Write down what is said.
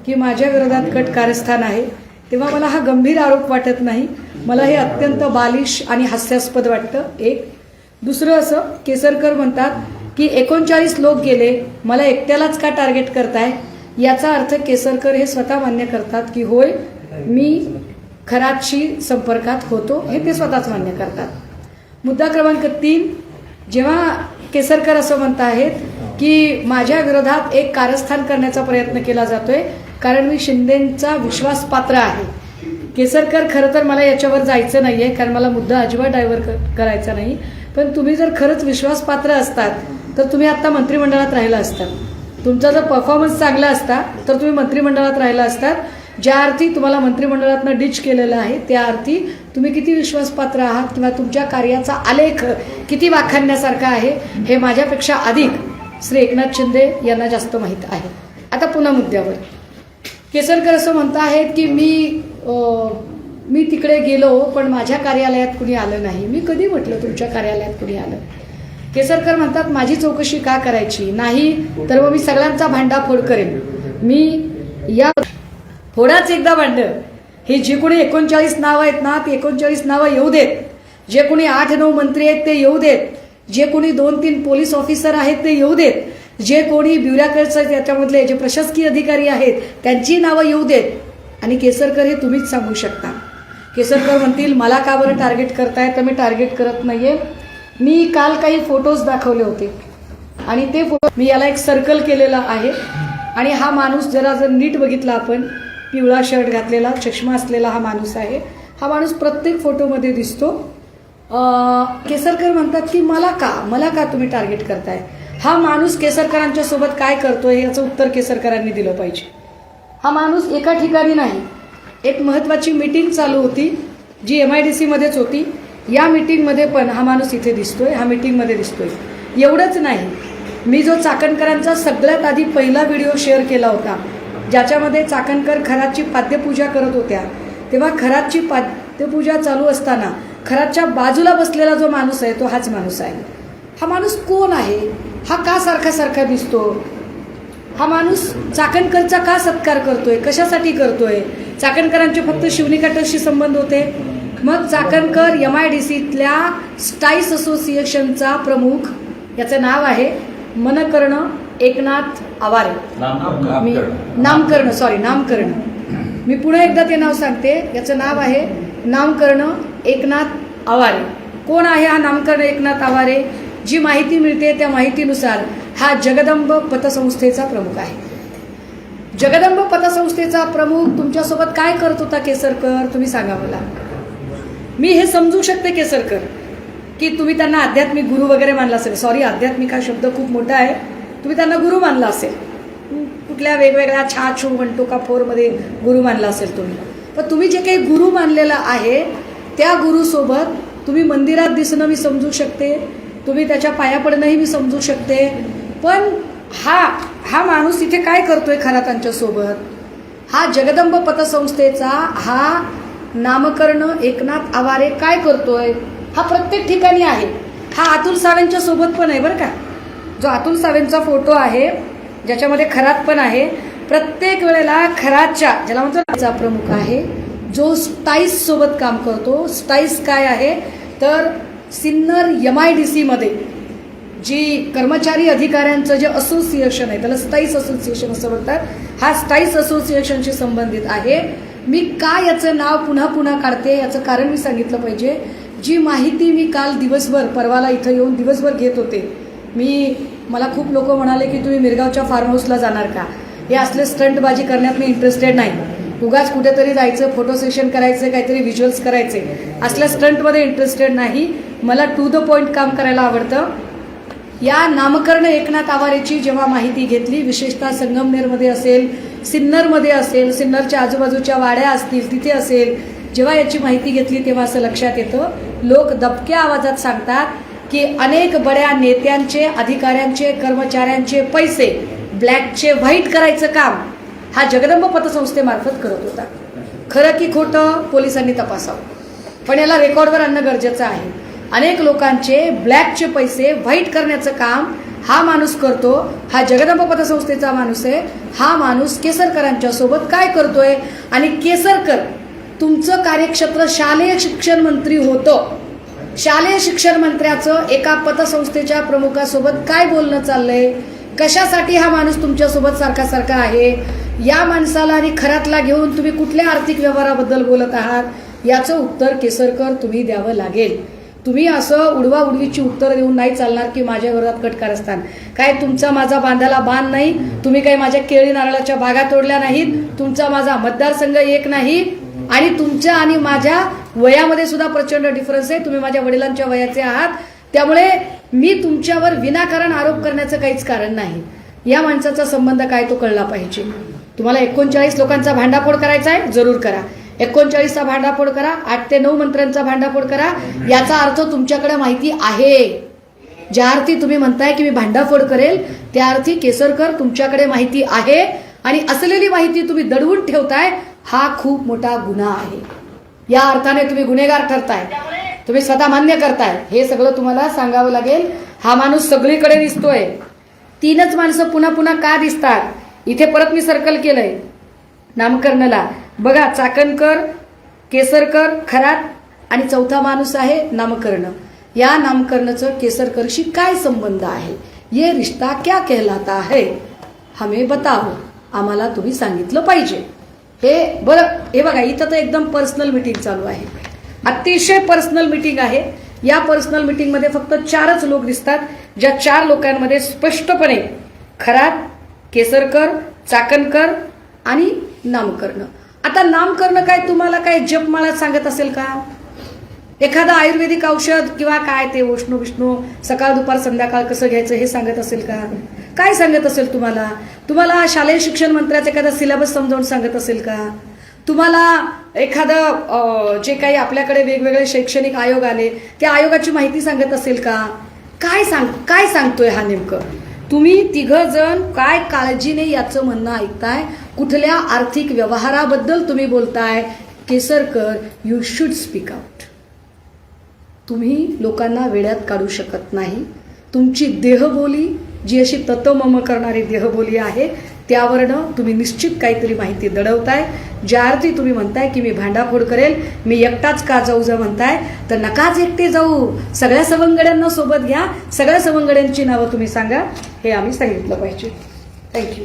की माझ्या विरोधात कट कारस्थान आहे, तेव्हा मला हा गंभीर आरोप वाटत नाही. मला हे अत्यंत बालिश आणि हास्यास्पद वाटतं. एक दुसरं असं, केसरकर म्हणतात की 39 लोक गेले, मला एकट्यालाच का टार्गेट करताय. याचा अर्थ केसरकर हे स्वतः मान्य करतात की होय मी खरातशी संपर्कात होतो, हे ते स्वतःच मान्य करतात. मुद्दा क्रमांक 3, जेव्हा केसरकर असं म्हणत आहेत की माझ्या विरोधात एक कारस्थान करण्याचा प्रयत्न केला जातोय कारण मी शिंदेंचा विश्वासपात्र आहे. केसरकर, खरं तर मला याच्यावर जायचं नाहीये कारण मला मुद्दा अजिबात डायव्हर्ट करायचा नाही, पण तुम्ही जर खरंच विश्वासपात्र असतात तर तुम्ही आता मंत्रिमंडळात राहिला असतात. तुमचा जर परफॉर्मन्स चांगला असता तर तुम्ही मंत्रिमंडळात राहिला असतात. ज्या अर्थी तुम्हाला मंत्रिमंडळातनं डिच केलेलं आहे त्या अर्थी तुम्ही किती विश्वासपात्र आहात किंवा तुमच्या कार्याचा आलेख किती वाखाणण्यासारखा आहे हे माझ्यापेक्षा अधिक श्री एकनाथ शिंदे यांना जास्त माहीत आहे. आता पुन्हा मुद्द्यावर, केसरकर असं म्हणत आहेत की मी तिकडे गेलो पण माझ्या कार्यालयात कुणी आलं नाही. मी कधी म्हटलं तुमच्या कार्यालयात कुणी आलं. केसरकर म्हणतात माझी चौकशी का करायची नाही, तर मग मी सगळ्यांचा भांडाफोड करेन. मी या फोडाच एकदा भांड. हे जे कोणी 39 नावं आहेत ना, ती 39 नावं येऊ देत. जे कोणी 8-9 मंत्री आहेत ते येऊ देत. जे कोणी 2-3 पोलीस ऑफिसर आहेत ते येऊ देत. जे कोणी ब्युरोक्रेट्स त्याच्यामधले जे प्रशासकीय अधिकारी आहेत त्यांची नावं येऊ देत. आणि केसरकर हे तुम्हीच सांगू शकता. केसरकर म्हणतील मला का बरं टार्गेट करताय, तर मी टार्गेट करत नाहीये. मी काल काही फोटोज दाखवले होते आणि ते फोटो मी याला एक सर्कल केलेला आहे आणि हा माणूस जर नीट बघितला आपण, पिवळा शर्ट घातलेला, चष्मा असलेला हा माणूस आहे. हा माणूस प्रत्येक फोटोमध्ये दिसतो. केसरकर म्हणतात की मला का तुम्ही टार्गेट करताय. हा माणूस केसरकरांच्या सोबत काय करतोय याचं उत्तर केसरकरांनी दिलं पाहिजे. हा माणूस एका ठिकाणी नाही, एक महत्वाची मीटिंग चालू होती जी MIDC मध्येच होती. या मीटिंगमध्ये पण हा माणूस इथे दिसतोय, हा मीटिंगमध्ये दिसतोय. एवढंच नाही, मी जो चाकणकरांचा सगळ्यात आधी पहिला व्हिडिओ शेअर केला होता ज्याच्यामध्ये चाकणकर खरातची पाद्यपूजा करत होत्या, तेव्हा खरातची पाद्यपूजा चालू असताना खरातच्या बाजूला बसलेला जो माणूस आहे तो हाच माणूस आहे. हा माणूस कोण आहे, हा का सारखा दिसतो, हा माणूस चाकणकरचा का सत्कार करतोय, कशासाठी करतोय. चाकणकरांचे फक्त शिवनिका ट्रस्टशी संबंध होते. मग चाकणकर MIDCतल्या स्टाईस असोसिएशनचा प्रमुख, याचं नाव आहे मनकर्ण एकनाथ आवारे. नामकर्ण मी पुन्हा एकदा ते नाव सांगते. याचं नाव आहे नामकर्ण एकनाथ आवारे. कोण आहे हा नामकर्ण एकनाथ आवारे. जी माहिती मिळते त्या माहितीनुसार हा जगदंब पतसंस्थेचा प्रमुख आहे. जगदंब पतसंस्थेचा प्रमुख तुमच्यासोबत काय करत होता केसरकर, तुम्ही सांगा मला. मी हे समजू शकते केसरकर की तुम्ही त्यांना आध्यात्मिक गुरु वगैरे मानला असेल. सॉरी, आध्यात्मिक हा शब्द खूप मोठा आहे. तुम्ही त्यांना गुरु मानला असेल, कुठल्या वेगवेगळ्या 6 1 का 4 मध्ये गुरु मानला असेल तुम्ही. पण तुम्ही जे काही गुरु मानलेला आहे त्या गुरुसोबत तुम्ही मंदिरात दिसणं मी समजू शकते, तुम्ही त्याच्या पाया पडणंही मी समजू शकते. पण हा माणूस इथे काय करतोय खरातांच्या सोबत. हा जगदंब पतसंस्थेचा हा नामकर्ण एकनाथ आवारे काय करतोय. हा प्रत्येक ठिकाणी आहे. हा अतुल सावेंच्या सोबत पण आहे बरं का. जो अतुल सावेंचा फोटो आहे ज्याच्यामध्ये खरात पण आहे, प्रत्येक वेळेला खरातच्या ज्याला म्हणतो प्रमुख आहे जो स्टाईस सोबत काम करतो. स्टाईस काय आहे तर सिन्नर MIDC मध्ये जी कर्मचारी अधिकाऱ्यांचं जे असोसिएशन आहे त्याला स्टाईस असोसिएशन असं म्हणतात. हा स्टाईस असोसिएशनशी संबंधित आहे. मी का याचं नाव पुन्हा काढते याचं कारण मी सांगितलं पाहिजे. जी माहिती मी काल दिवसभर, परवाला इथं येऊन दिवसभर घेत होते. मला खूप लोक म्हणाले की तुम्ही मिरगावच्या फार्म हाऊसला जाणार का, हे असले स्टंटबाजी करण्यात मी इंटरेस्टेड नाही. उगाच कुठेतरी जायचं, फोटो सेशन करायचं, काहीतरी व्हिज्युअल्स करायचे, असल्या स्टंटमध्ये इंटरेस्टेड नाही. मला टू द पॉइंट काम करायला आवडतं. या नामकर्ण एकनाथ आवारेची जेव्हा माहिती घेतली, विशेषतः संगमनेरमध्ये असेल, सिन्नरमध्ये असेल, सिन्नरच्या आजूबाजूच्या वाड्या असतील तिथे असेल, जेव्हा याची माहिती घेतली तेव्हा असं लक्षात येतं. लोक दबक्या आवाजात सांगतात की अनेक बड्या नेत्यांचे, अधिकाऱ्यांचे, कर्मचाऱ्यांचे पैसे ब्लॅकचे व्हाईट करायचं काम हा जगदंब पतसंस्थेमार्फत करत होता. खरं की खोटं पोलिसांनी तपासावं, पण याला रेकॉर्डवर आणणं गरजेचं आहे. अनेक लोकांचे ब्लॅकचे पैसे व्हाईट करण्याचं काम हा माणूस करतो, हा जगदंब पतसंस्थेचा माणूस आहे, हा माणूस केसरकरांच्या सोबत काय करतोय, आणि केसरकर तुमचं कार्यक्षेत्र शालेय शिक्षण मंत्री होतं. शालेय शिक्षण मंत्र्याचं एका पतसंस्थेच्या प्रमुखासोबत काय बोलणं चाललंय, कशासाठी हा माणूस तुमच्यासोबत सारखा सारखा आहे, या माणसाला आणि खऱ्यातला घेऊन तुम्ही कुठल्या आर्थिक व्यवहाराबद्दल बोलत आहात, याचं उत्तर केसरकर तुम्ही द्यावं लागेल. तुम्ही असं उडवाउडवीची उत्तरं देऊन नाही चालणार की माझ्या विरोधात कट कारस्थान. काय तुमचा माझा बांधाला बांध नाही, तुम्ही काही माझ्या केळी नारळाच्या बागा तोडल्या नाहीत, तुमचा माझा मतदारसंघ एक नाही, आणि तुमच्या आणि माझ्या वयामध्ये सुद्धा प्रचंड डिफरन्स आहे. तुम्ही माझ्या वडिलांच्या वयाचे आहात, त्यामुळे मी तुमच्यावर विनाकारण आरोप करण्याचं काहीच कारण नाही. या माणसाचा संबंध काय तो कळला पाहिजे. तुम्हाला 39 लोकांचा भांडाफोड करायचा आहे, जरूर करा. 39चा भांडाफोड करा, 8 ते 9 मंत्र्यांचा भांडाफोड करा. याचा अर्थ तुमच्याकडे माहिती आहे. ज्या अर्थी तुम्ही म्हणताय की मी भांडाफोड करेल, त्या अर्थी केसरकर तुमच्याकडे माहिती आहे, आणि असलेली माहिती तुम्ही दडवून ठेवताय. हा खूप मोठा गुन्हा आहे. या अर्थाने तुम्ही गुन्हेगार ठरताय, तुम्ही स्वतः मान्य करताय. हे सगळं तुम्हाला सांगावं लागेल. हा माणूस सगळीकडे दिसतोय. 3च माणसं पुन्हा पुन्हा का दिसतात, इथे परत मी सर्कल केलंय नामकर्णला. बघा, चाकणकर, केसरकर, खरात, आणि चौथा माणूस आहे नामकर्ण. या नामकर्णचं केसरकरशी काय संबंध आहे, ये रिश्ता क्या कहलाता है, हमें बताओ. आम्हाला तुम्ही सांगितलं पाहिजे. हे बरं, हे बघा, इथं तर एकदम पर्सनल मीटिंग चालू आहे, अतिशय पर्सनल मीटिंग आहे. या पर्सनल मीटिंगमध्ये फक्त 4च लोक दिसतात, ज्या 4 लोकांमध्ये स्पष्टपणे खरात, केसरकर, चाकणकर आणि नामकर्ण. आता नामकर्ण काय तुम्हाला काय जपमाळा सांगत असेल का, एखादं आयुर्वेदिक औषध किंवा काय ते उष्ण विष्णू सकाळ दुपार संध्याकाळ कसं घ्यायचं हे सांगत असेल का, काय सांगत असेल तुम्हाला. तुम्हाला शालेय शिक्षण मंत्र्याचा एखादा सिलेबस समजावून सांगत असेल का, तुम्हाला एखादं जे काही आपल्याकडे वेगवेगळे शैक्षणिक आयोग आले त्या आयोगाची माहिती सांगत असेल का, काय सांगतोय हा नेमकं. तुम्ही 3 जण काय काळजीने याचं म्हणणं ऐकताय, कुठल्या आर्थिक व्यवहाराबद्दल तुम्ही बोलताय. Kesarkar, you should speak out. तुम्ही लोकांना वेड्यात काढू शकत नाही. तुमची देहबोली जी अशी ततमम करणारी देहबोली आहे, त्यावरनं तुम्ही निश्चित काहीतरी माहिती दडवताय. ज्या अर्थी तुम्ही म्हणताय की मी भांडाफोड करेल, मी एकटाच का जाऊ म्हणताय, तर नकाच एकटे जाऊ, सगळ्या सवंगड्यांना सोबत घ्या, सगळ्या सवंगड्यांची नावं तुम्ही सांगा. हे आम्ही सांगितलं पाहिजे. थँक्यू.